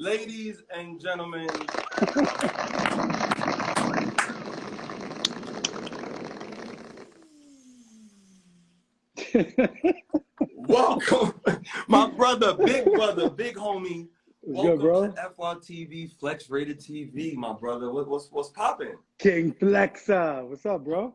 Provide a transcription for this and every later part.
Ladies and gentlemen, welcome, my brother, big homie. What's Welcome good, bro? to FRTV, Flex Rated TV, my brother. What's popping? King Flexxa. What's up, bro?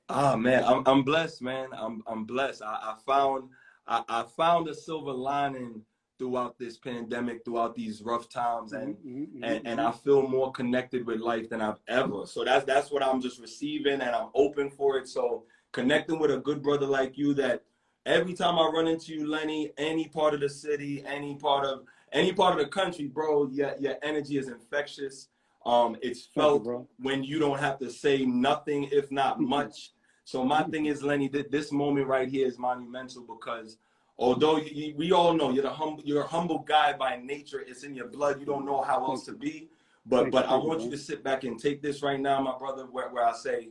Ah, man, I'm blessed, man. I'm blessed. I found a silver lining throughout this pandemic, throughout these rough times, and I feel more connected with life than I've ever. So that's what I'm just receiving, and I'm open for it. So connecting with a good brother like you, that every time I run into you, Lenny, any part of the city, any part of the country, bro, your energy is infectious. It's felt when you don't have to say nothing, if not much. So my thing is, Lenny, this moment right here is monumental because although we all know you're a humble guy by nature, it's in your blood. You don't know how else to be. But I want you to sit back and take this right now, my brother, where I say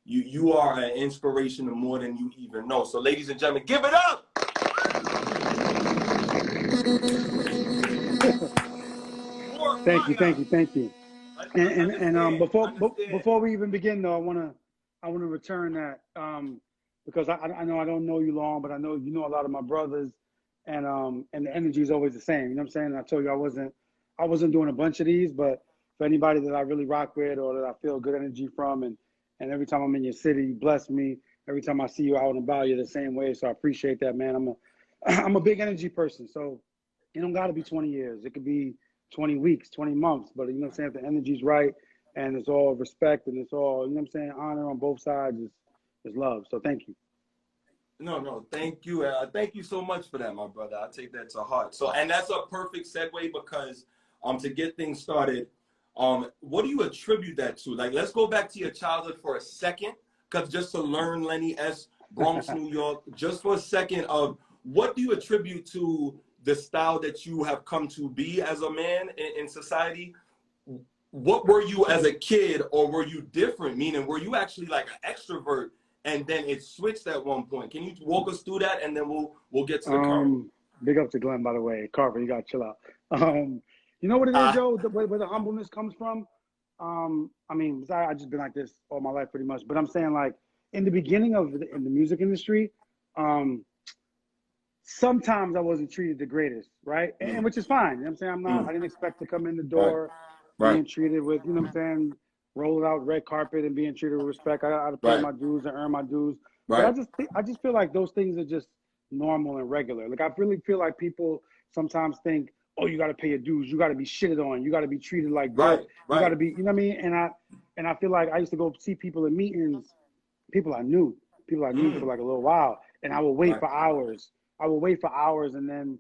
you are an inspiration to more than you even know. So ladies and gentlemen, give it up. Thank you. And before we even begin though, I wanna return that because I know I don't know you long, but I know you know a lot of my brothers, and the energy is always the same. You know what I'm saying? I told you I wasn't doing a bunch of these, but for anybody that I really rock with or that I feel good energy from, and every time I'm in your city, you bless me. Every time I see you out and about, you're the same way. So I appreciate that, man. I'm a big energy person. So it don't gotta be 20 years. It could be 20 weeks, 20 months, but you know what I'm saying? If the energy's right and it's all respect and it's all, you know what I'm saying, honor on both sides is love. So thank you. No, thank you. Thank you so much for that, my brother. I take that to heart. So, and that's a perfect segue because to get things started, what do you attribute that to? Like, let's go back to your childhood for a second, because just to learn Lenny S, Bronx, New York, just for a second of what do you attribute to the style that you have come to be as a man in society? What were you as a kid, or were you different? Meaning, were you actually like an extrovert and then it switched at one point? Can you walk us through that, and then we'll get to the current? Big up to Glenn, by the way. Carver, you gotta chill out. You know what it is, Joe? Where the humbleness comes from. I mean, I just been like this all my life, pretty much. But I'm saying, like, in the beginning in the music industry, sometimes I wasn't treated the greatest, right? And which is fine. You know what I'm saying? I didn't expect to come in the door being treated with, you know what I'm saying, roll out red carpet and being treated with respect. I had to pay my dues and earn my dues. But I just feel like those things are just normal and regular. Like, I really feel like people sometimes think, oh, you got to pay your dues. You got to be shitted on. You got to be treated like dirt. You got to be, you know what I mean? And I feel like I used to go see people in meetings, people I knew for like a little while, and I would wait for hours. And then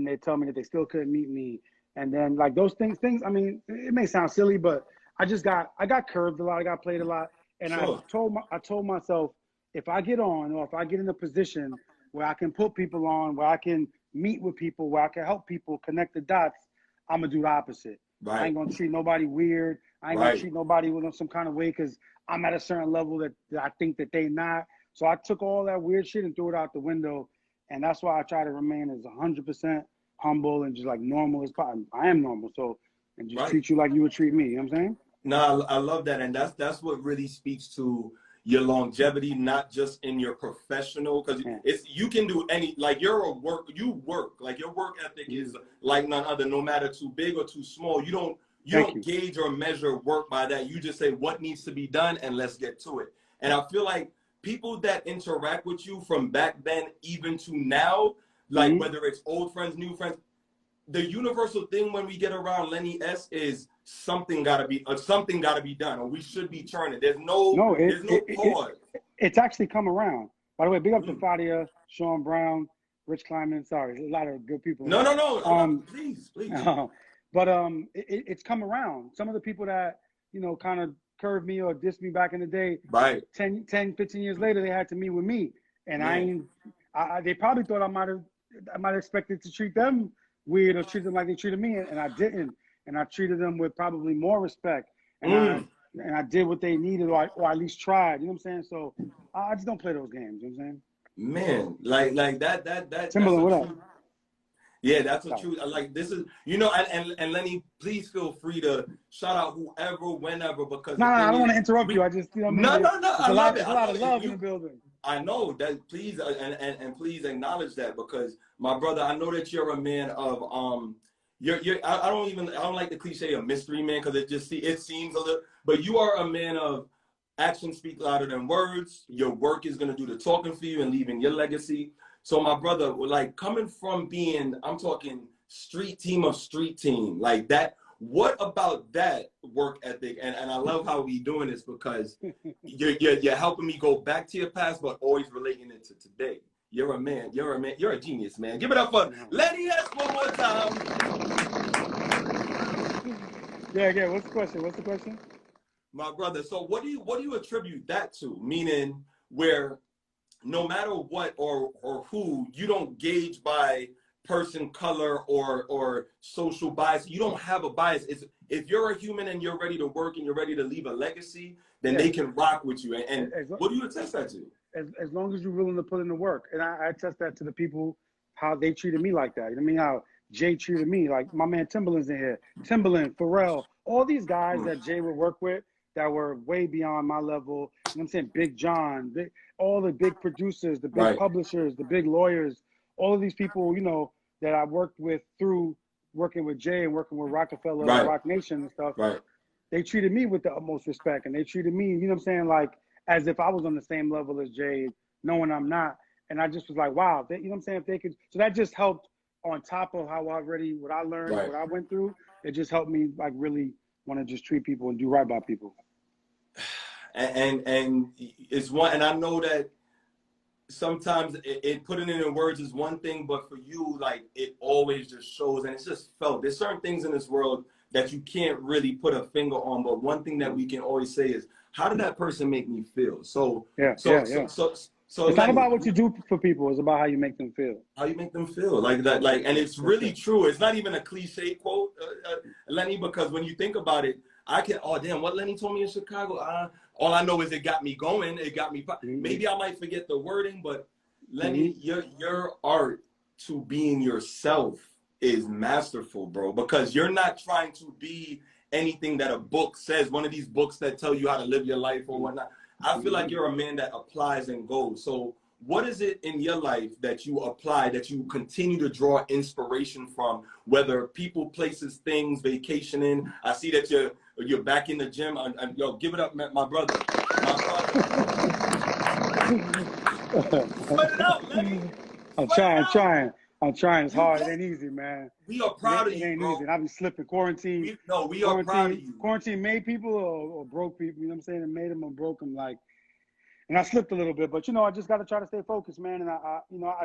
they tell me that they still couldn't meet me. And then, like, those things, I mean, it may sound silly, but I got curved a lot. I got played a lot. And I told myself, if I get on, or if I get in a position where I can put people on, where I can meet with people, where I can help people connect the dots, I'm going to do the opposite. I ain't going to treat nobody weird. I ain't going to treat nobody with some kind of way because I'm at a certain level that I think that they not. So I took all that weird shit and threw it out the window. And that's why I try to remain as 100% humble and just like normal as possible. I am normal. So, and just treat you like you would treat me. You know what I'm saying? No, I love that. And that's what really speaks to your longevity, not just in your professional, because you can do like you work, like your work ethic is like none other, no matter too big or too small. You don't gauge or measure work by that. You just say what needs to be done and let's get to it. And I feel like people that interact with you from back then even to now, like whether it's old friends, new friends, the universal thing when we get around Lenny S is something gotta be done, or we should be churning. There's no pause. It's actually come around. By the way, big up to Fadia, Sean Brown, Rich Kleiman. Sorry, a lot of good people. No. Please. But it's come around. Some of the people that, you know, kind of curved me or dissed me back in the day, 10, 15 years later, they had to meet with me. And they probably thought I might have expected to treat them weird or treat them like they treated me, and I didn't. And I treated them with probably more respect. And I did what they needed, or at least tried. You know what I'm saying? So I just don't play those games. You know what I'm saying? Man, like that. Timberland, what up? Yeah, that's a true. Like this is, you know, and Lenny, please feel free to shout out whoever, whenever, because No, the thing I don't want is, to interrupt you. I just, you know what I mean? no, It's I love it. it's a I lot love of it. love And in the building. I know that. Please and please acknowledge that, because my brother, I know that you're a man of I don't like the cliche of mystery man, because it seems a little, but you are a man of actions speak louder than words. Your work is gonna do the talking for you and leaving your legacy. So my brother, like coming from being, I'm talking street team of street team, like that. What about that work ethic? And I love how we doing this, because you're helping me go back to your past, but always relating it to today. You're a man. You're a man. You're a genius, man. Give it up for Lenny S one more time. Yeah. What's the question? What's the question? My brother. So what do you attribute that to? Meaning where no matter what or who, you don't gauge by person, color, or social bias. You don't have a bias. If you're a human and you're ready to work and you're ready to leave a legacy, then they can rock with you. And what do you attest that to? As long as you're willing to put in the work. And I attest that to the people, how they treated me like that. You know what I mean? How Jay treated me. Like my man Timbaland's in here. Timbaland, Pharrell, all these guys that Jay would work with that were way beyond my level. You know what I'm saying? Big John, all the big producers, the big publishers, the big lawyers, all of these people, you know, that I worked with through working with Jay and working with Rockefeller and Rock Nation and stuff. They treated me with the utmost respect, and they treated me, you know what I'm saying, like as if I was on the same level as Jay, knowing I'm not. And I just was like, wow, you know what I'm saying? If they could, so that just helped on top of how what I learned, what I went through. It just helped me like really want to just treat people and do right by people. And it's one, and I know that sometimes it putting it in words is one thing, but for you, like it always just shows, and it's just felt. There's certain things in this world that you can't really put a finger on, but one thing that we can always say is, how did that person make me feel? So it's Lenny, not about what you do for people, it's about how you make them feel. How you make them feel, like that, like, and it's really true. It's not even a cliche quote, Lenny, because when you think about it, oh damn, what Lenny told me in Chicago, all I know is it got me going, it got me, maybe I might forget the wording, but Lenny, your art to being yourself is masterful, bro, because you're not trying to be anything that a book says, one of these books that tell you how to live your life or whatnot. I feel like you're a man that applies and goes. So what is it in your life that you apply, that you continue to draw inspiration from, whether people, places, things, vacationing? I see that you're back in the gym. Yo, give it up, my brother. Sweat it out, Lenny. I'm trying. It's hard. It ain't easy, man. We are proud of you, It ain't bro. easy. I be slipping. Quarantine. We are proud of you. Quarantine made people or broke people. You know what I'm saying? It made them or broke them. Like, and I slipped a little bit, but you know, I just got to try to stay focused, man. And I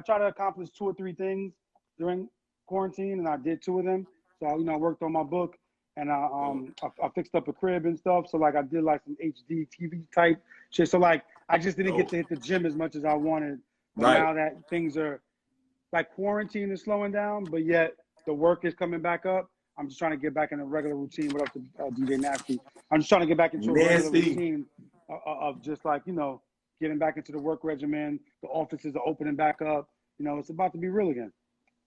try to accomplish 2 or 3 things during quarantine, and I did 2 of them. So you know, I worked on my book, and I fixed up a crib and stuff. So like, I did like some HD TV type shit. So like, I just didn't get to hit the gym as much as I wanted. But now that things are like, quarantine is slowing down, but yet the work is coming back up. I'm just trying to get back in a regular routine. What up to DJ Nasty? I'm just trying to get back into a regular routine of just like, you know, getting back into the work regimen. The offices are opening back up. You know, it's about to be real again.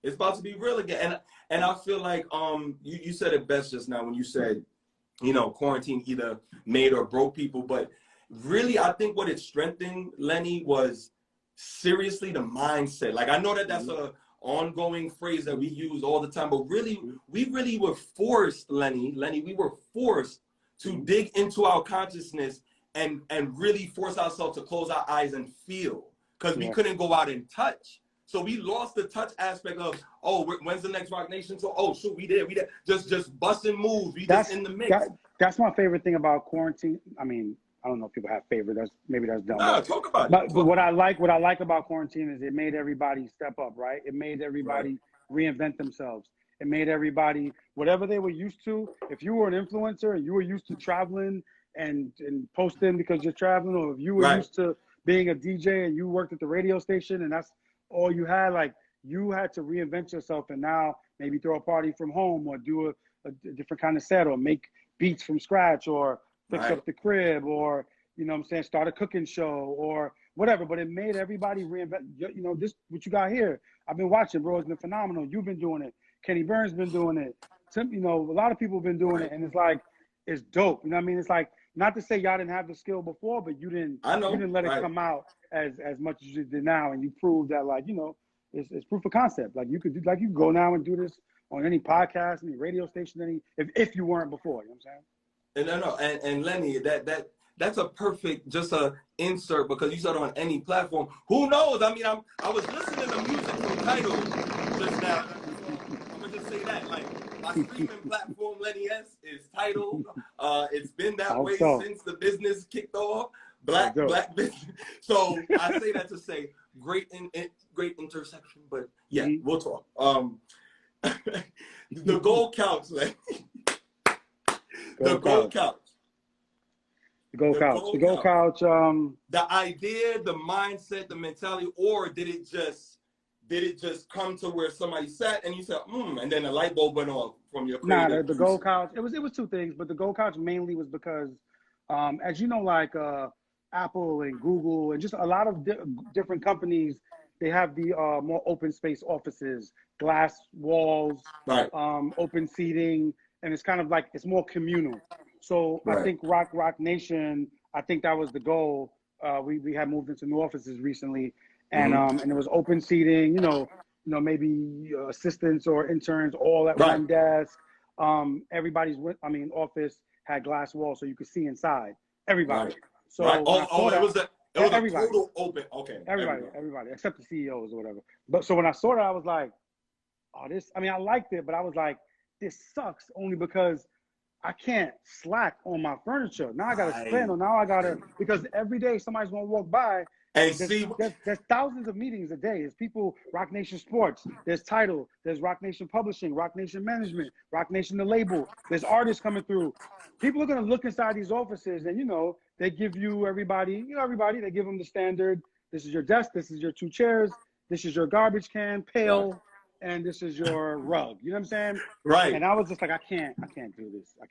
It's about to be real again. And I feel like you said it best just now when you said, you know, quarantine either made or broke people. But really, I think what it strengthened, Lenny, was seriously the mindset. Like, I know that that's a ongoing phrase that we use all the time, but really, we really were forced, Lenny, we were forced to dig into our consciousness and really force ourselves to close our eyes and feel, because we couldn't go out and touch. So we lost the touch aspect of, oh, when's the next Rock Nation? So, oh, shoot, we did. Just busting moves. Just in the mix. That's my favorite thing about quarantine. I mean, I don't know if people have favorite. Maybe that's dumb. Nah, talk about it. But what I like about quarantine is it made everybody step up, right? It made everybody reinvent themselves. It made everybody, whatever they were used to. If you were an influencer and you were used to traveling and posting because you're traveling, or if you were used to being a DJ and you worked at the radio station and that's all you had, like, you had to reinvent yourself, and now maybe throw a party from home or do a different kind of set, or make beats from scratch, or fix up the crib, or, you know what I'm saying, start a cooking show, or whatever. But it made everybody reinvent. You know, this what you got here. I've been watching, bro. It's been phenomenal. You've been doing it. Kenny Burns been doing it. You know, a lot of people have been doing it, and it's like it's dope. You know what I mean? It's like not to say y'all didn't have the skill before, but you didn't let it come out as much as you did now, and you proved that, like, you know, it's proof of concept. Like you could do, like you go now and do this on any podcast, any radio station, if you weren't before. You know what I'm saying? And Lenny, that's a perfect just a insert, because you said on any platform. Who knows? I mean, I was listening to music from Tidal just now. I'm gonna just say that, like, my streaming platform, Lenny S, is Tidal. It's been that way since the business kicked off. Black business. So I say that to say great intersection. But yeah, we'll talk. The gold couch, Lenny. The gold couch. The gold couch. The idea, the mindset, the mentality, or did it just come to where somebody sat and you said, and then a light bulb went on from your creative? Nah, the gold couch. It was two things, but the gold couch mainly was because, as you know, like Apple and Google and just a lot of different companies, they have the more open space offices, glass walls, open seating, and it's kind of like it's more communal. So I think Rock Nation, I think that was the goal. We had moved into new offices recently, and and it was open seating. You know, maybe assistants or interns all at one desk. Everybody's office had glass walls so you could see inside. Everybody. So it was a total open. Okay. Everybody except the CEOs or whatever. But so when I saw that, I was like, oh, this. I mean, I liked it, but I was like, this sucks only because I can't slack on my furniture. Now I got to spend, or now I got to, because every day somebody's going to walk by. And there's thousands of meetings a day. There's people, Rock Nation Sports, there's Tidal, there's Rock Nation Publishing, Rock Nation Management, Rock Nation the label. There's artists coming through. People are going to look inside these offices and, you know, they give you everybody, they give them the standard. This is your desk, this is your 2 chairs, this is your garbage can, pail, and this is your rug. You know what I'm saying? Right. And I was just like, I can't do this. I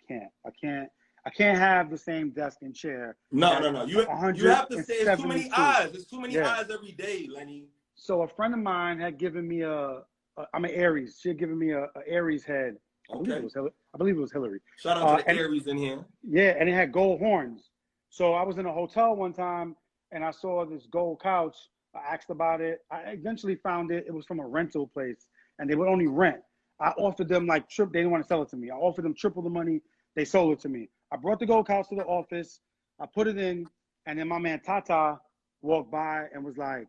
can't have the same desk and chair. No. You have to say it's too many eyes. There's too many eyes every day, Lenny. So a friend of mine had given me I'm an Aries. She had given me a Aries head. I believe it was Hillary. Shout out to the Aries in here. Yeah, and it had gold horns. So I was in a hotel one time and I saw this gold couch. I asked about it. I eventually found it. It was from a rental place and they would only rent. I offered them like they didn't want to sell it to me. I offered them triple the money. They sold it to me. I brought the gold couch to the office. I put it in, and then my man Tata walked by and was like,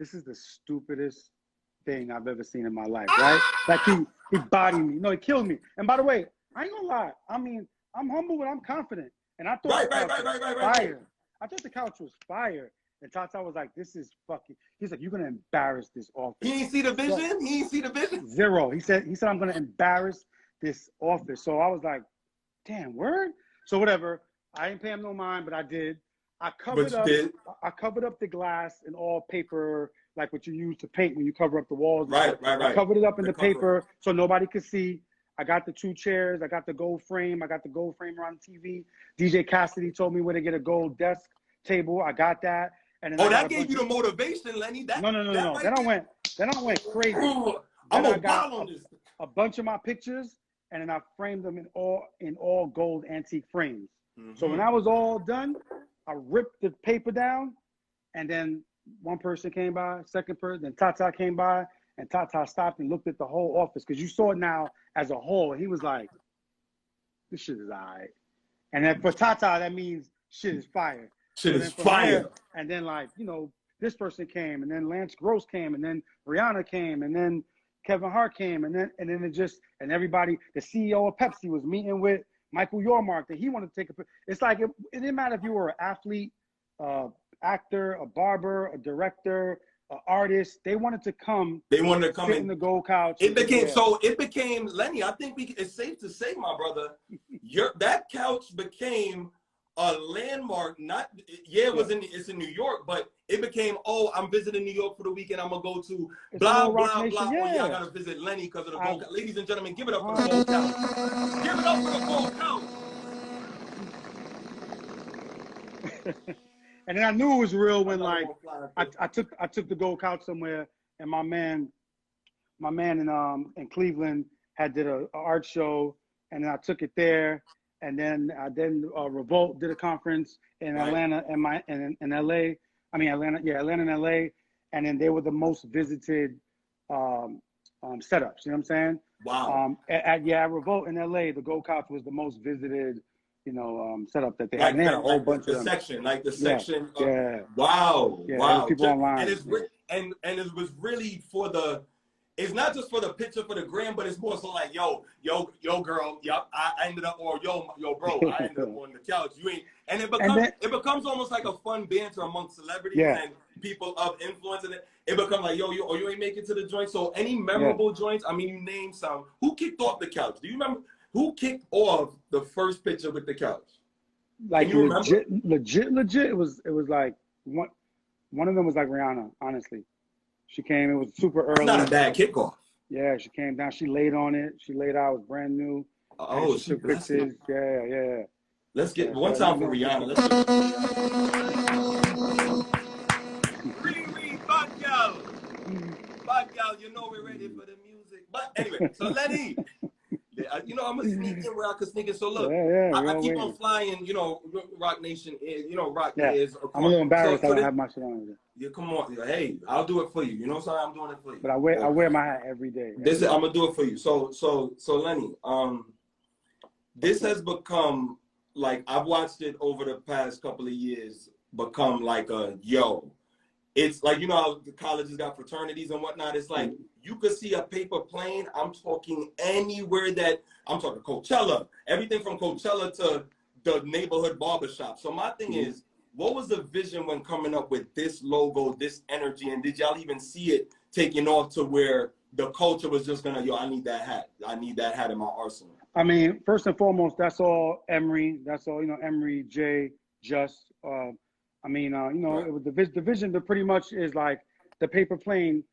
"This is the stupidest thing I've ever seen in my life." Right? Like he bodied me. No, he killed me. And by the way, I ain't gonna lie. I mean, I'm humble, but I'm confident. And I thought the couch was fire. I thought the couch was fire. And Tata was like, "This is fucking." He's like, "You're gonna embarrass this office." He didn't see the vision. He didn't see the vision. Zero. He said, "I'm gonna embarrass this office." So I was like, "Damn, word." So whatever. I didn't pay him no mind, but I did. I covered up the glass in all paper, like what you use to paint when you cover up the walls. Right. I covered it up in the paper so nobody could see. I got the 2 chairs. I got the gold frame. I got the gold frame around the TV. DJ Cassidy told me where to get a gold desk table. I got that. And then that gave you the motivation, Lenny. No. Then I went crazy. Ooh, I'm gonna bottle on this. A bunch of my pictures, and then I framed them in all gold antique frames. So when I was all done, I ripped the paper down, and then one person came by, second person, then Tata came by, and Tata stopped and looked at the whole office because you saw it now as a whole. He was like, "This shit is all right." And then for Tata, that means shit is fire. Shit is fire. And then, like, you know, this person came, and then Lance Gross came, and then Rihanna came, and then Kevin Hart came, and then it just, and everybody, the CEO of Pepsi was meeting with Michael Yormark that he wanted to take a. It's like it didn't matter if you were an athlete, actor, a barber, a director, an artist. They wanted to come. They wanted to come in the gold couch. It became Lenny. I think it's safe to say, my brother, that couch became a landmark. It's in New York, but it became, I'm visiting New York for the weekend. I'm gonna go to blah blah blah. Yeah. I gotta visit Lenny because of the gold couch. Ladies and gentlemen, give it up for the gold couch. Give it up for the gold couch. And then I knew it was real when like I took the gold couch somewhere, and my man in Cleveland did a art show, and then I took it there, and then Revolt did a conference in Atlanta and in LA. I mean Atlanta and LA, and then they were the most visited setups. You know what I'm saying? Wow. At Revolt in LA, the gold couch was the most visited, setup that they had. And they had a whole bunch of them. Section. Yeah. Wow. Yeah, wow. People online. And it's and it was really for the. It's not just for the picture for the gram, but it's more so like, yo, girl, I ended up, or yo, bro, I ended up on the couch. You ain't, and it becomes almost like a fun banter amongst celebrities and people of influence, and it becomes like, you ain't make it to the joint. So any memorable joints? I mean, you name some. Who kicked off the couch? Do you remember who kicked off the first picture with the couch? Like legit. It was like one of them was like Rihanna, honestly. She came, it was super early. It's not a bad kickoff. Yeah, she came down, she laid on it. She laid out, it was brand new. Oh, she took pictures. Yeah. Let's get one time for Rihanna. Let's get Bad gal, you know we're ready for the music. But anyway, so Lenny, I'm a sneak in where I could sneak in. So look, I keep on flying, Rock Nation is, Rock is. I'm a little embarrassed I don't have my shit on. Yeah, come on. Hey, I'll do it for you. You know what I'm saying? I'm doing it for you. But I wear my hat every day. I'm gonna do it for you. So Lenny, this has become like, I've watched it over the past couple of years become like it's like, how the colleges got fraternities and whatnot. It's like you could see a paper plane. I'm talking anywhere I'm talking Coachella, everything from Coachella to the neighborhood barbershop. So my thing is, what was the vision when coming up with this logo, this energy, and did y'all even see it taking off to where the culture was just gonna, I need that hat. I need that hat in my arsenal. I mean, first and foremost, that's all Emery. That's all, Emery, Jay, Just. It was the vision that pretty much is like the paper plane.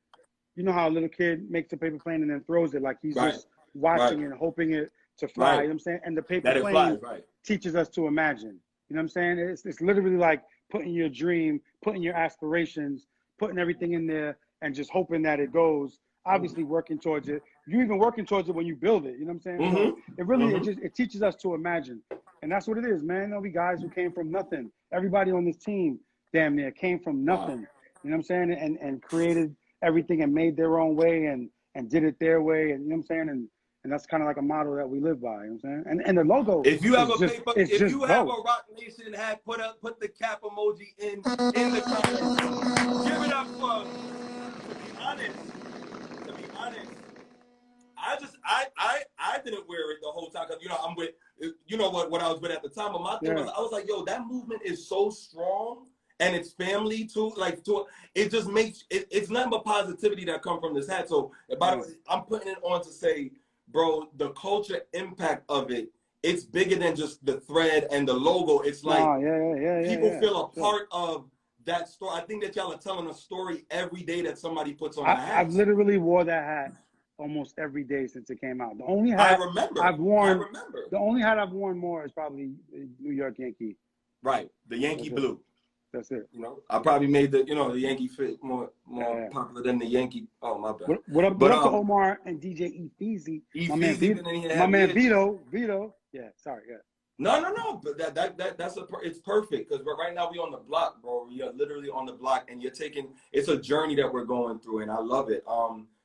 You know how a little kid makes a paper plane and then throws it, like he's just watching and hoping it to fly. You know what I'm saying? And the paper plane teaches us to imagine. You know what I'm saying? It's literally like putting your dream, putting your aspirations, putting everything in there and just hoping that it goes, obviously working towards it. You're even working towards it when you build it. You know what I'm saying? So it really, it teaches us to imagine. And that's what it is, man. We guys who came from nothing. Everybody on this team, damn near, came from nothing. You know what I'm saying? And created everything and made their own way and did it their way. And you know what I'm saying? And that's kind of like a model that we live by, you know what I'm saying? And the logo. If you have a Rock Nation hat, put the cap emoji in the comments. Give it up for, to be honest, I didn't wear it the whole time because I'm with what I was with at the time. But my thing was, I was like, that movement is so strong. And it's family too, it just makes it's nothing but positivity that come from this hat. So by the way, I'm putting it on to say, bro, the culture impact of it's bigger than just the thread and the logo. It's like people feel a part of that story. I think that y'all are telling a story every day that somebody puts on a hat. I've literally wore that hat almost every day since it came out. The only hat the only hat I've worn more is probably New York Yankee. Right, the Yankee blue. That's it. I probably made the the Yankee fit more popular than the Yankee. Oh, my bad. What up to Omar and DJ Efeezy? My man Vito. Yeah, sorry. Yeah. No. But it's perfect because right now we on the block, bro. We are literally on the block, and it's a journey that we're going through, and I love it.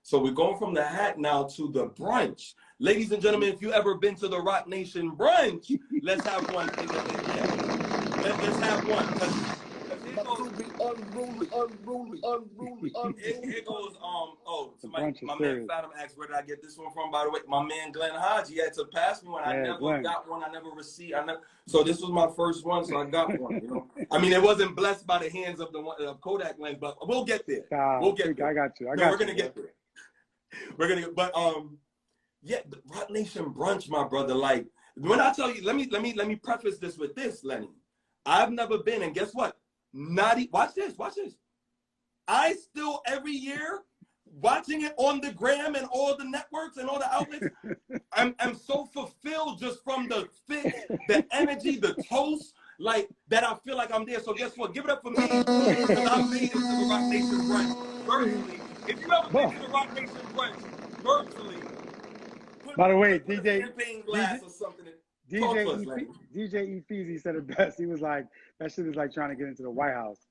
So we're going from the hat now to the brunch. Ladies and gentlemen, if you ever been to the Rock Nation brunch, let's have one. Let's have one. Unruly. Here goes, my man Fathom asked, where did I get this one from? By the way, my man Glenn Hodge, he had to pass me one. I never got one. I never received. So this was my first one, so I got one. I mean, it wasn't blessed by the hands of the Kodak lens, but we'll get there. We'll get there. I got you. We're gonna get there. The Rock Nation brunch, my brother. Like when I tell you, let me preface this with this, Lenny. I've never been, and guess what? Watch this. I still every year watching it on the gram and all the networks and all the outlets. I'm so fulfilled just from the fit, the energy, the toast. like that I feel like I'm there. So guess what? Give it up for me because I made it to the Rock Nation brunch virtually. If you ever been to the Rock Nation brunch virtually, by the way, put a DJ, champagne glass or something. Talk to us, DJ Lenny. DJ Efeezy said it best. He was like, "That shit is like trying to get into the White House."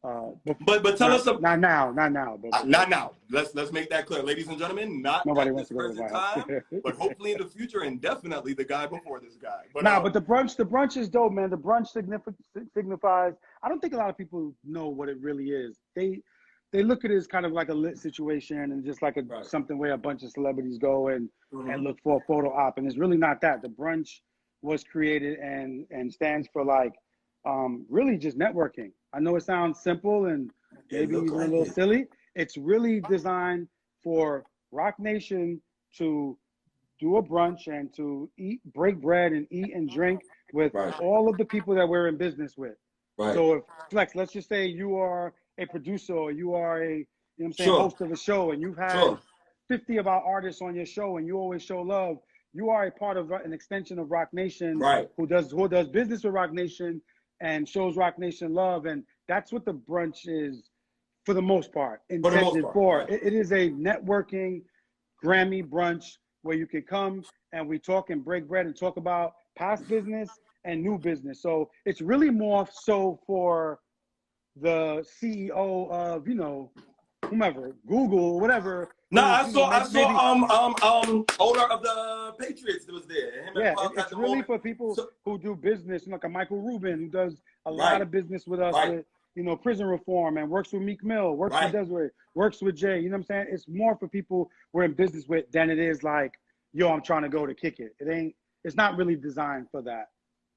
But tell us not now, but not now. Let's make that clear, ladies and gentlemen. Not nobody at wants this to go to the present White House. time, but hopefully in the future, and definitely the guy before this guy. But but the brunch is dope, man. The brunch signifies. I don't think a lot of people know what it really is. They look at it as kind of like a lit situation and just like something where a bunch of celebrities go and look for a photo op, and it's really not that. The brunch was created and stands for like really just networking. I know it sounds simple and maybe even a little silly. It's really designed for Rock Nation to do a brunch and to break bread and eat and drink with all of the people that we're in business with. So if Flex, let's just say you are a producer or you are a, host of a show, and you've had 50 of our artists on your show and you always show love. You are a part of an extension of Rock Nation who does business with Rock Nation and shows Rock Nation love. And that's what the brunch is for the most part intended for. It is a networking Grammy brunch where you can come and we talk and break bread and talk about past business and new business. So it's really more so for the CEO of, whomever, Google, whatever. No, I saw owner of the Patriots that was there. It's really for people who do business, like a Michael Rubin, who does a lot of business with us with, prison reform and works with Meek Mill, works with Desiree, works with Jay. You know what I'm saying? It's more for people we're in business with than it is like, yo, I'm trying to go to kick it. It's not really designed for that.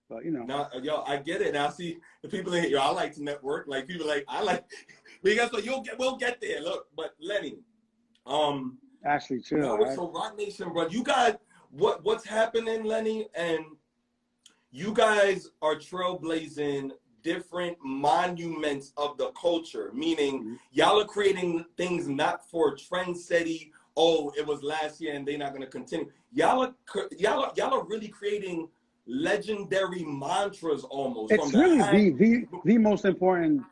But No, yo, I get it. Now see the people in here, I like to network. Like people like I like but guess what? We'll get there. Look, but Lenny, Ashley, chill. So Rock Nation, bro, you guys what's happening, Lenny? And you guys are trailblazing different monuments of the culture, meaning y'all are creating things not for trend setting. Oh, it was last year and they're not gonna continue. Y'all are really creating legendary mantras almost. It's really the most important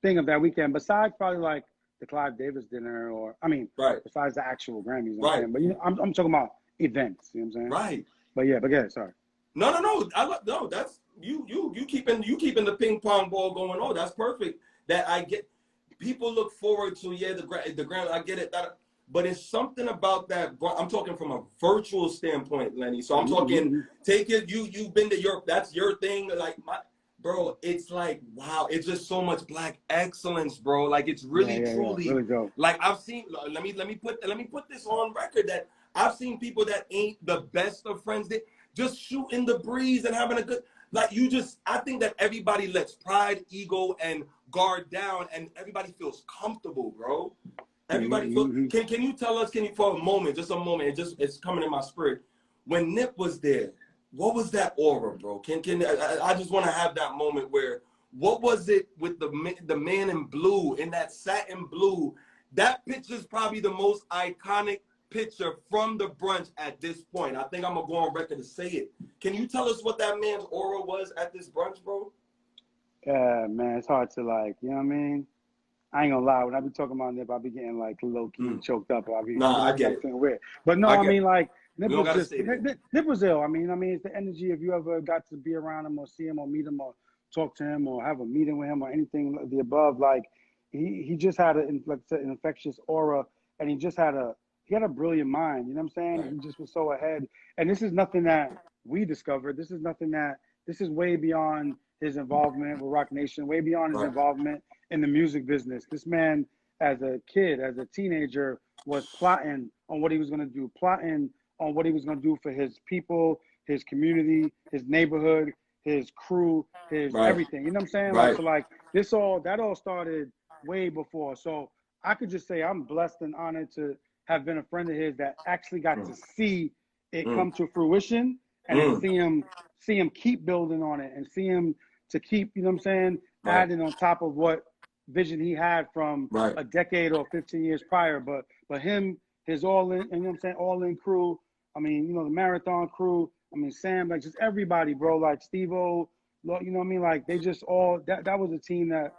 thing of that weekend, besides probably like the Clive Davis dinner, or besides the actual Grammys. But I'm talking about events. You know what I'm saying? Right. But yeah, sorry. No. That's you keeping the ping pong ball going. Oh, that's perfect. That I get. People look forward to the Grammy. I get it. But it's something about that. I'm talking from a virtual standpoint, Lenny. So I'm talking, take it. You've been to Europe. That's your thing. Like bro, it's like, wow. It's just so much Black excellence, bro. Like it's really, truly, really like I've seen. Let me put this on record that I've seen people that ain't the best of friends that just shooting the breeze and having a good. Like I think that everybody lets pride, ego, and guard down, and everybody feels comfortable, bro. Everybody, can you tell us? For a moment, just a moment? It's coming in my spirit. When Nip was there, what was that aura, bro? I just want to have that moment where what was it with the man in blue, in that satin blue? That picture is probably the most iconic picture from the brunch at this point. I think I'm gonna go on record to say it. Can you tell us what that man's aura was at this brunch, bro? Yeah, man, it's hard to you know what I mean? I ain't gonna lie, when I be talking about Nip, I be getting like low key choked up. Or I be I get it. Weird. But no, I mean like Nip was ill. I mean it's the energy. If you ever got to be around him or see him or meet him or talk to him or have a meeting with him or anything of the above, like he just had an infectious aura, and he had a brilliant mind. You know what I'm saying? Right. He just was so ahead. And this is nothing that we discovered. This is way beyond his involvement with Rock Nation, way beyond his involvement in the music business. This man, as a kid, as a teenager, was plotting on what he was going to do, plotting on what he was going to do for his people, his community, his neighborhood, his crew, his everything. You know what I'm saying? Right. That all started way before. So I could just say I'm blessed and honored to have been a friend of his that actually got to see it come to fruition and see him keep building on it and see him to keep, you know what I'm saying, adding on top of what vision he had from a decade or 15 years prior. But him, his all in, you know what I'm saying, all in crew. I mean, the marathon crew. I mean, Sam, like just everybody, bro. Like Steve-O, you know what I mean? Like they just all that was a team that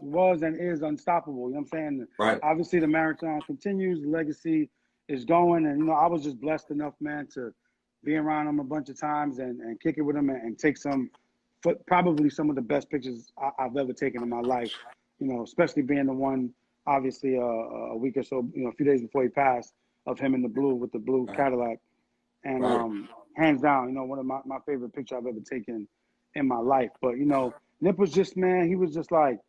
was and is unstoppable. You know what I'm saying? Right. Obviously, the marathon continues. The legacy is going, and I was just blessed enough, man, to be around them a bunch of times and kick it with them and take probably some of the best pictures I've ever taken in my life. Especially being the one, obviously, a week or so, a few days before he passed, of him in the blue with the blue Cadillac, and hands down, one of my favorite pictures I've ever taken in my life. But Nip was just, man, he was just like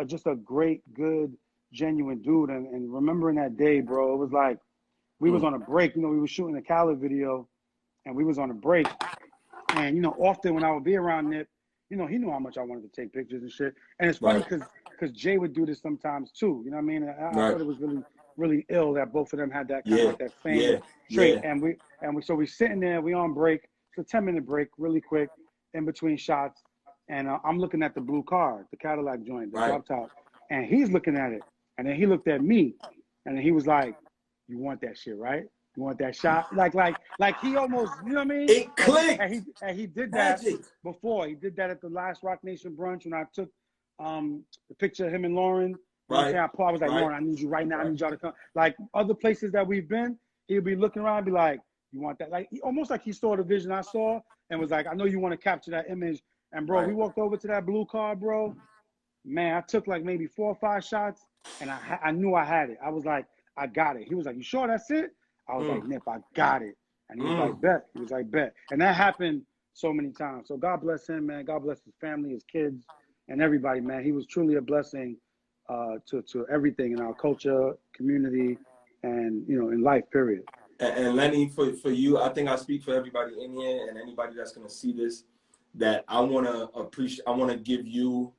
just a great, good, genuine dude. And remembering that day, bro, it was like we was on a break. We were shooting a Khaled video, and we was on a break. And often when I would be around Nip, he knew how much I wanted to take pictures and shit. And it's funny because Jay would do this sometimes too. You know what I mean? I thought it was really, really ill that both of them had that kind of like that same trait. And so we sitting there, we on break. It's a 10-minute break, really quick, in between shots. And I'm looking at the blue car, the Cadillac joint, the drop top, and he's looking at it. And then he looked at me, and then he was like, "You want that shit, right? You want that shot?" Like he almost, you know what I mean? It clicked. And he did that before. He did that at the last Rock Nation brunch when I took the picture of him and Lauren. Right. I was like, Lauren, I need you right now. I need y'all to come. Like other places that we've been, he'll be looking around and be like, "You want that?" Like almost like he saw the vision I saw and was like, "I know you want to capture that image." And bro, we walked over to that blue car, bro. Man, I took like maybe 4 or 5 shots, and I knew I had it. I was like, I got it. He was like, "You sure that's it?" I was like, "Nip, I got it." And he was like, "Bet." He was like, "Bet." And that happened so many times. So God bless him, man. God bless his family, his kids, and everybody, man. He was truly a blessing to everything in our culture, community, and in life, period. And Lenny, for you, I think I speak for everybody in here and anybody that's gonna see this, that I wanna give you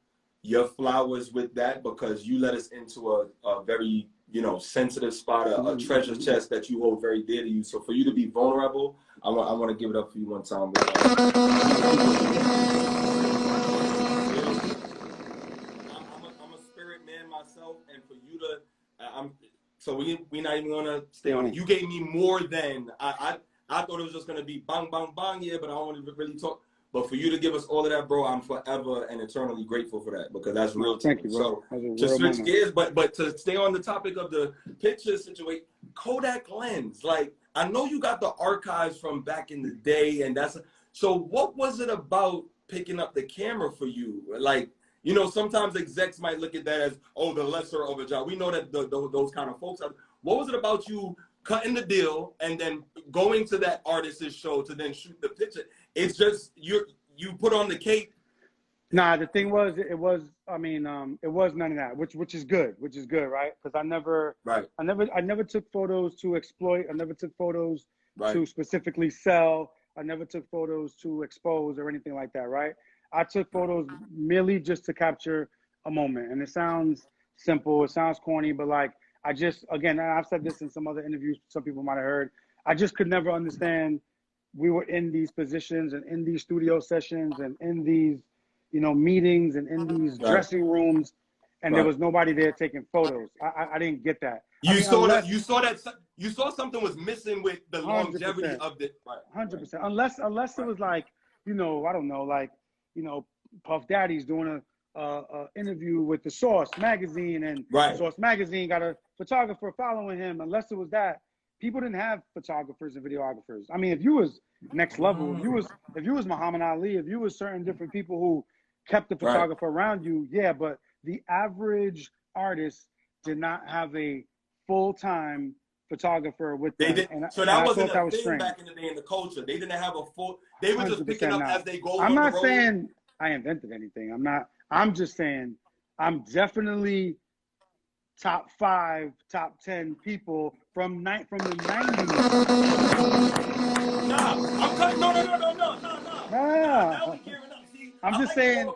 your flowers with that, because you let us into a very sensitive spot, a treasure chest that you hold very dear to you. So for you to be vulnerable, I want to give it up for you one time. I'm a spirit man myself, and for you to, so we're not even gonna stay on it. You gave me more than I thought it was just gonna be bang bang bang, but I don't want to really talk. But for you to give us all of that, bro, I'm forever and eternally grateful for that, because that's real to me. Thank you, bro. So to switch gears, but to stay on the topic of the picture situation, Kodak lens. Like, I know you got the archives from back in the day, and so what was it about picking up the camera for you? Like, sometimes execs might look at that as, the lesser of a job. We know that those kind of folks are. What was it about you cutting the deal and then going to that artist's show to then shoot the picture? It's just you put on the cape. Nah, the thing was, it was none of that, which is good, right? Because I never took photos to exploit. I never took photos to specifically sell. I never took photos to expose or anything like that, right? I took photos merely just to capture a moment. And it sounds simple, it sounds corny, but like, again, I've said this in some other interviews, some people might have heard, I just could never understand. We were in these positions and in these studio sessions and in these, meetings and in these dressing rooms, and there was nobody there taking photos. I didn't get that. You saw something was missing with the longevity of the 100%. Unless it was like, I don't know, like, Puff Daddy's doing a interview with the Source magazine, and Source magazine got a photographer following him. Unless it was that, people didn't have photographers and videographers. I mean, if you was next level, if you was Muhammad Ali, if you was certain different people who kept the photographer around you, but the average artist did not have a full-time photographer with them. So that wasn't a thing back in the day in the culture. They didn't have a full. They were just picking up as they go. I'm not saying I invented anything. I'm just saying I'm definitely top 5, top 10 people from the 90s. I'm just saying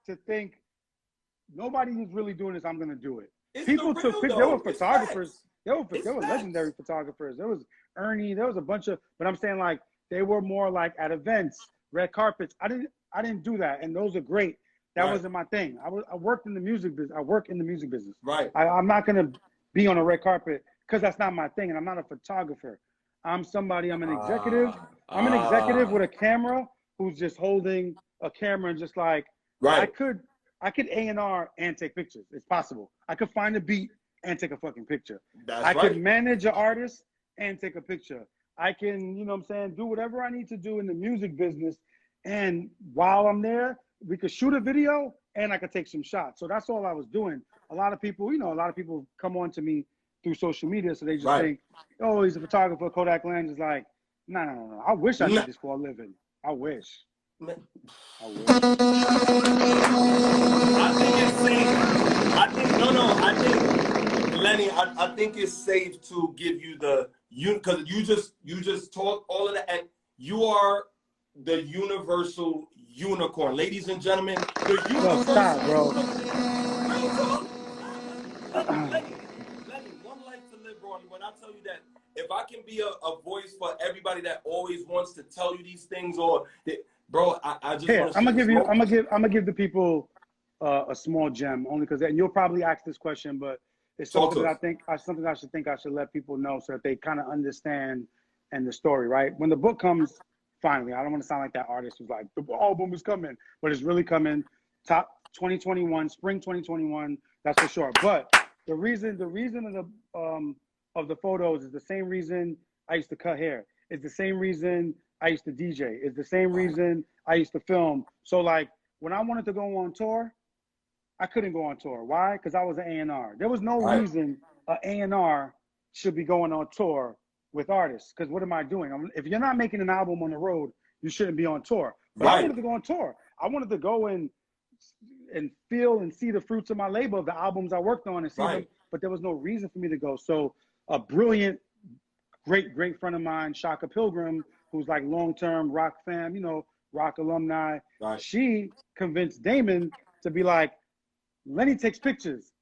to think nobody who's really doing this, I'm gonna do it. People took pictures. There were photographers. There were legendary photographers. There was Ernie. There was a bunch of. But I'm saying, like, they were more like at events, red carpets. I didn't do that, and those are great. That wasn't my thing. I worked in the music business. I work in the music business. Right. I'm not gonna be on a red carpet because that's not my thing, and I'm not a photographer. I'm an executive. I'm an executive with a camera who's just holding a camera and just like, I could A&R and take pictures. It's possible. I could find a beat and take a fucking picture. I could manage an artist and take a picture. I can, you know what I'm saying, do whatever I need to do in the music business. And while I'm there, we could shoot a video and I could take some shots. So that's all I was doing. A lot of people, you know, come on to me through social media. So they just think, oh, he's a photographer. Kodak Lens is like, no. I wish I did this for a living. I wish. I think it's safe. I think Lenny, I think it's safe to give you because you just talk all of that, and you are the universal unicorn, ladies and gentlemen. The universal. Stop, bro. Lenny, one life to live, bro. When I tell you that, if I can be a voice for everybody that always wants to tell you these things, bro, I just want to. I'm gonna give the people a small gem, only because, and you'll probably ask this question, but it's something that I should let people know so that they kind of understand and the story, right? When the book comes, finally, I don't want to sound like that artist who's like, the album is coming, but it's really coming. Top 2021, spring 2021, that's for sure. But the reason of the photos is the same reason I used to cut hair. It's the same reason I used to DJ. It's the same reason I used to film. So like when I wanted to go on tour, I couldn't go on tour. Why? Because I was an A&R. There was no reason an A&R should be going on tour with artists. Because what am I doing? If you're not making an album on the road, you shouldn't be on tour. But I wanted to go on tour. I wanted to go and feel and see the fruits of my labor, of the albums I worked on, and see them. But there was no reason for me to go. So a brilliant, great friend of mine, Shaka Pilgrim, who's like long-term rock fam, you know, rock alumni. She convinced Damon to be like, Lenny takes pictures.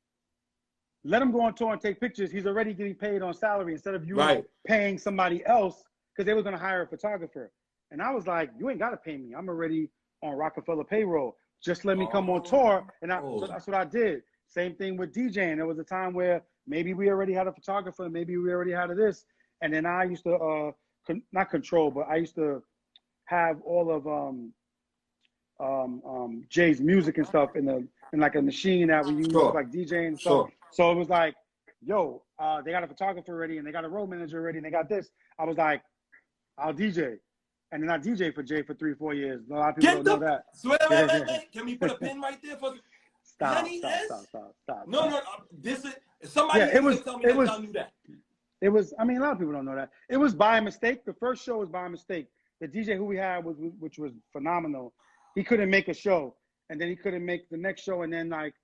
Let him go on tour and take pictures. He's already getting paid on salary instead of you paying somebody else, because they were going to hire a photographer. And I was like, you ain't got to pay me. I'm already on Rockefeller payroll. Just let me come on tour. And so that's what I did. Same thing with DJing. There was a time where maybe we already had a photographer, maybe we already had this. And then I used to, not control, but I used to have all of Jay's music and stuff in like a machine that we use like DJing and stuff. So it was like, yo, they got a photographer already and they got a road manager already and they got this. I was like, I'll DJ. And then I DJ for Jay for 3-4 years. A lot of people don't know that. Wait. Can we put a pin right there for Lenny S? Stop. No. This is somebody tell me that y'all knew that. It was, I mean, a lot of people don't know that. It was by mistake. The first show was by mistake. The DJ who we had which was phenomenal. He couldn't make a show, and then he couldn't make the next show, and then like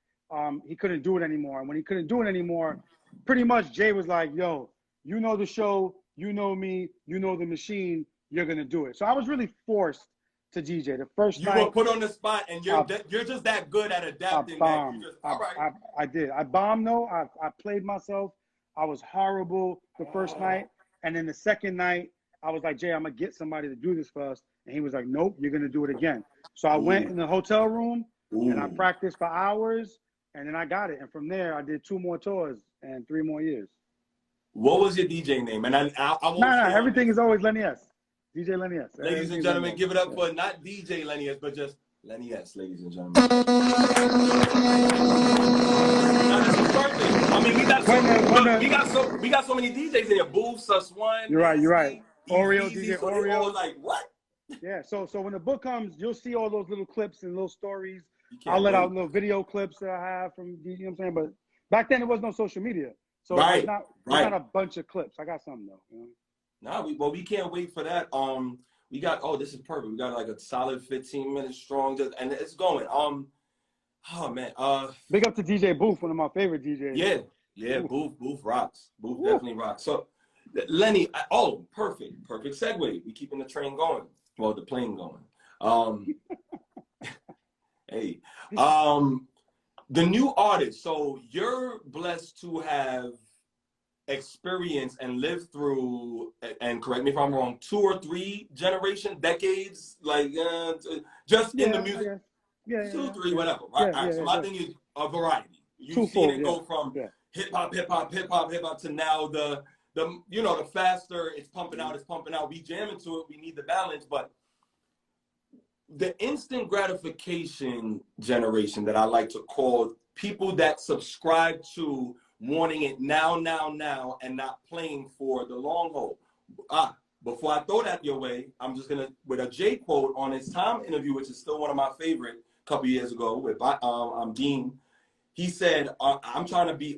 he couldn't do it anymore. And when he couldn't do it anymore, pretty much Jay was like, yo, you know the show, you know me, you know the machine, you're gonna do it. So I was really forced to DJ. The first night, you were put on the spot, and you're just that good at adapting. I did. I bombed though. I played myself. I was horrible the first night, and then the second night, I was like, Jay, I'm gonna get somebody to do this for us, and he was like, nope, you're gonna do it again. So I went in the hotel room and I practiced for hours, and then I got it. And from there, I did 2 more tours and 3 more years. What was your DJ name? And I won't. No, everything is always Lenny S. DJ Lenny S. Ladies and gentlemen, give it up for not DJ Lenny S, but just Lenny S, ladies and gentlemen. Now, this is perfect. I mean, we got so many DJs in here. Booth, Sus One. You're right. Oreo, DJ Oreo. Like what? Yeah. So when the book comes, you'll see all those little clips and little stories. I'll let out little video clips that I have from, you know what I'm saying? But back then, there was no social media, so it's not a bunch of clips. I got some though. You know? We can't wait for that. We got, this is perfect. We got like a solid 15 minutes strong, and it's going. Oh man. Big up to DJ Booth, one of my favorite DJs. Yeah. Booth rocks. Booth definitely rocks. So, Lenny, perfect segue. We keeping the train going. Well, the plane going. Hey, the new artist. So you're blessed to have experience and lived through, and correct me if I'm wrong, 2 or 3 decades, like just in the music. Yeah, 2, 3, whatever. Right. So my thing is a variety. You've seen it go from hip hop to now the faster it's pumping out. We jam into it. We need the balance, but the instant gratification generation that I like to call people that subscribe to wanting it now, and not playing for the long haul. Before I throw that your way, I'm just gonna, with a J quote on his Time interview, which is still one of my favorite, a couple years ago with Dean. He said, are you trying to be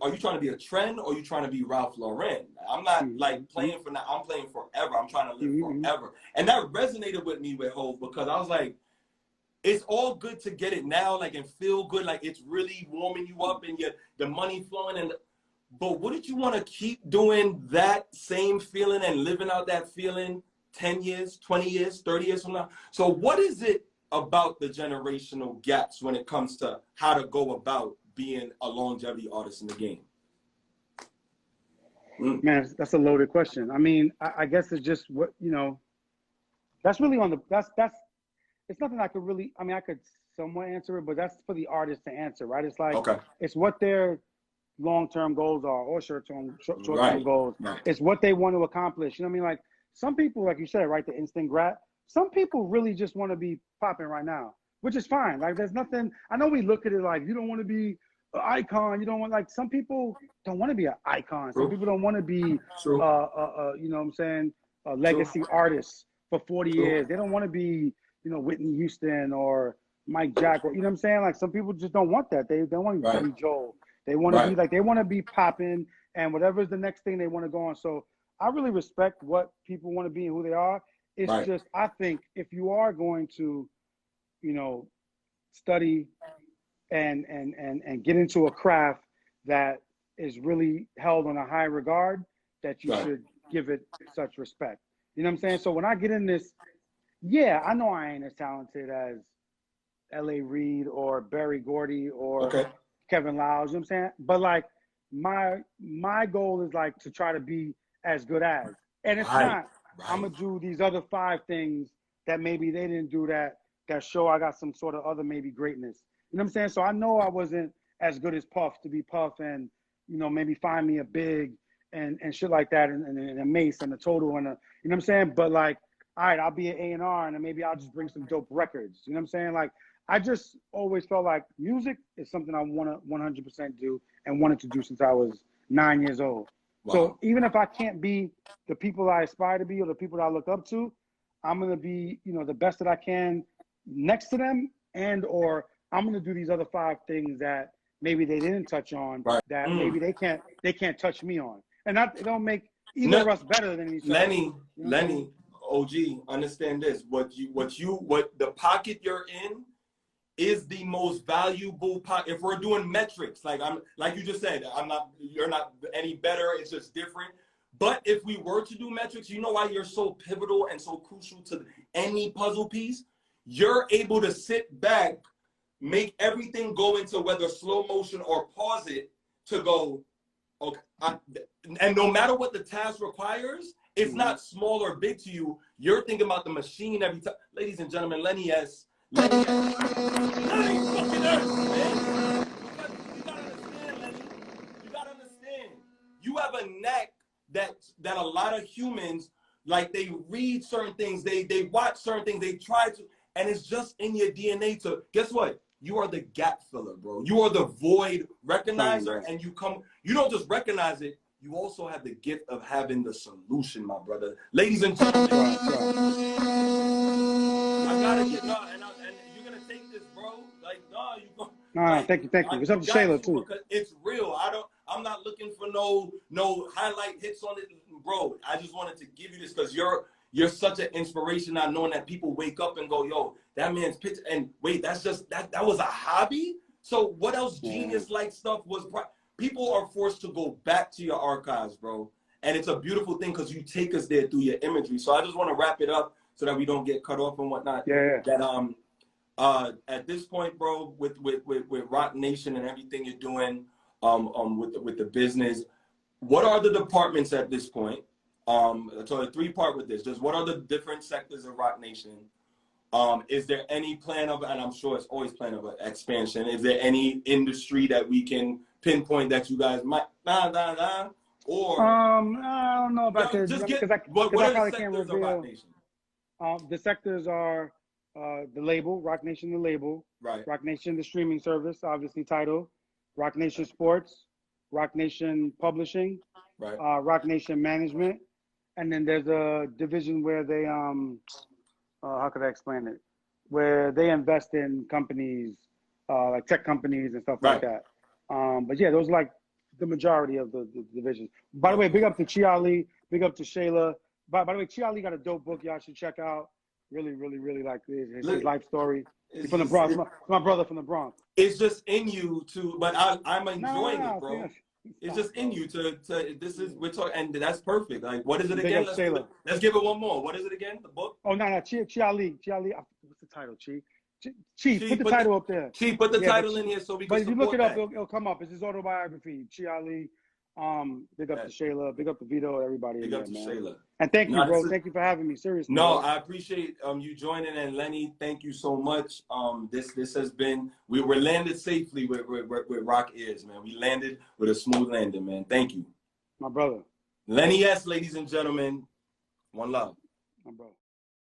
a trend, or are you trying to be Ralph Lauren? I'm not like playing for now, I'm playing forever. I'm trying to live forever. And that resonated with me with Hov, because I was like, it's all good to get it now, like, and feel good, like it's really warming you up and the money flowing, but wouldn't you want to keep doing that same feeling and living out that feeling 10 years, 20 years, 30 years from now? So what is it about the generational gaps when it comes to how to go about being a longevity artist in the game? Man, that's a loaded question. I mean, I guess it's just what, you know, that's really on the, that's, it's nothing I could really, I mean, I could somewhat answer it, but that's for the artist to answer, right? It's like, it's what their long-term goals are, or short-term goals. It's what they want to accomplish. You know what I mean? Like, some people, like you said, right, the instant grat, some people really just want to be popping right now, which is fine. Like, there's nothing, I know we look at it like, you don't want to be an icon, you don't want, like, some people don't want to be an icon. Some people don't want to be, you know what I'm saying, a legacy artist for 40 years. They don't want to be, you know, Whitney Houston or Mike Jack, or, you know what I'm saying? Like, some people just don't want that. They want to be Joel. They want to be like, they want to be popping, and whatever's the next thing they want to go on. So I really respect what people want to be and who they are. It's just, I think if you are going to, you know, study and get into a craft that is really held on a high regard, that you should give it such respect. You know what I'm saying? So when I get in this, yeah, I know I ain't as talented as L.A. Reid or Berry Gordy or Kevin Lyles, you know what I'm saying? But like, my goal is like to try to be as good as. And it's not, I'm gonna do these other 5 things that maybe they didn't do that show I got some sort of other maybe greatness. You know what I'm saying? So I know I wasn't as good as Puff to be Puff, and, you know, maybe find me a Big and shit like that, and a Mace and a Total and a, you know what I'm saying? But like, all right, I'll be an A&R, and then maybe I'll just bring some dope records. You know what I'm saying? Like, I just always felt like music is something I want to 100% do, and wanted to do since I was 9 years old. So even if I can't be the people I aspire to be or the people that I look up to, I'm going to be, you know, the best that I can next to them, and or I'm going to do these other 5 things that maybe they didn't touch on, that maybe they can't touch me on. And that, it don't make either of us better than each other. Lenny, OG, understand this. What the pocket you're in is the most valuable pocket. If we're doing metrics, like you just said, you're not any better, it's just different. But if we were to do metrics, you know why you're so pivotal and so crucial to any puzzle piece? You're able to sit back, make everything go into whether slow motion or pause it, to go, okay. And no matter what the task requires, it's not small or big to you. You're thinking about the machine every time. Ladies and gentlemen, Lenny S. Lenny fucking S, man. Because you gotta understand, Lenny. You gotta understand. You have a knack that a lot of humans, like, they read certain things, they watch certain things, they try to, and it's just in your DNA to, guess what? You are the gap filler, bro. You are the void recognizer, and you don't just recognize it, you also have the gift of having the solution, my brother. Ladies and gentlemen, I gotta get, and you're gonna take this, bro. Like, you go. Thank you. It's up to Shayla too. Because it's real. I'm not looking for no highlight hits on it, bro. I just wanted to give you this because you're such an inspiration. Not knowing that people wake up and go, yo, that man's picture, and wait, that's just that was a hobby. So what else genius like stuff was? People are forced to go back to your archives, bro, and it's a beautiful thing because you take us there through your imagery. So I just want to wrap it up so that we don't get cut off and whatnot. That at this point, bro, with Rock Nation and everything you're doing, with the business, what are the departments at this point? So a 3-part with this. Just what are the different sectors of Rock Nation? Is there any plan of, and I'm sure it's always plan of expansion, is there any industry that we can pinpoint that you guys might, or? I don't know about this. Just get, because I what are probably the can't sectors of Rock reveal. Nation? The sectors are the label, Rock Nation, the label. Right. Rock Nation, the streaming service, obviously Tidal. Rock Nation Sports. Rock Nation Publishing. Right. Rock Nation Management. And then there's a division where they, how could I explain it? Where they invest in companies, like tech companies and stuff like that. But yeah, those are like the majority of the divisions. By the way, big up to Chi Ali, big up to Shayla. By the way, Chi Ali got a dope book y'all should check out. Really, really, really like his life story. He's from the Bronx. My brother from the Bronx. It's just in you to, but I'm enjoying it, bro. It's just in you to this is, we're talking, and that's perfect. Like, what is it again? Let's give it one more. What is it again? The book? Oh, no, Chi Ali. What's the title, Chi? Chief, put the title up there. Chief, put the title in here so we can. But if you look it up, it'll come up. It's his autobiography. Chi Ali. Big up to Shayla. Big up to Vito. Everybody. Big up to Shayla. And thank you, bro. Thank you for having me. Seriously. No, bro. I appreciate you joining, and Lenny, thank you so much. This has been, we were landed safely with Rock Ears, man. We landed with a smooth landing, man. Thank you, my brother. Lenny S, ladies and gentlemen. One love. My brother.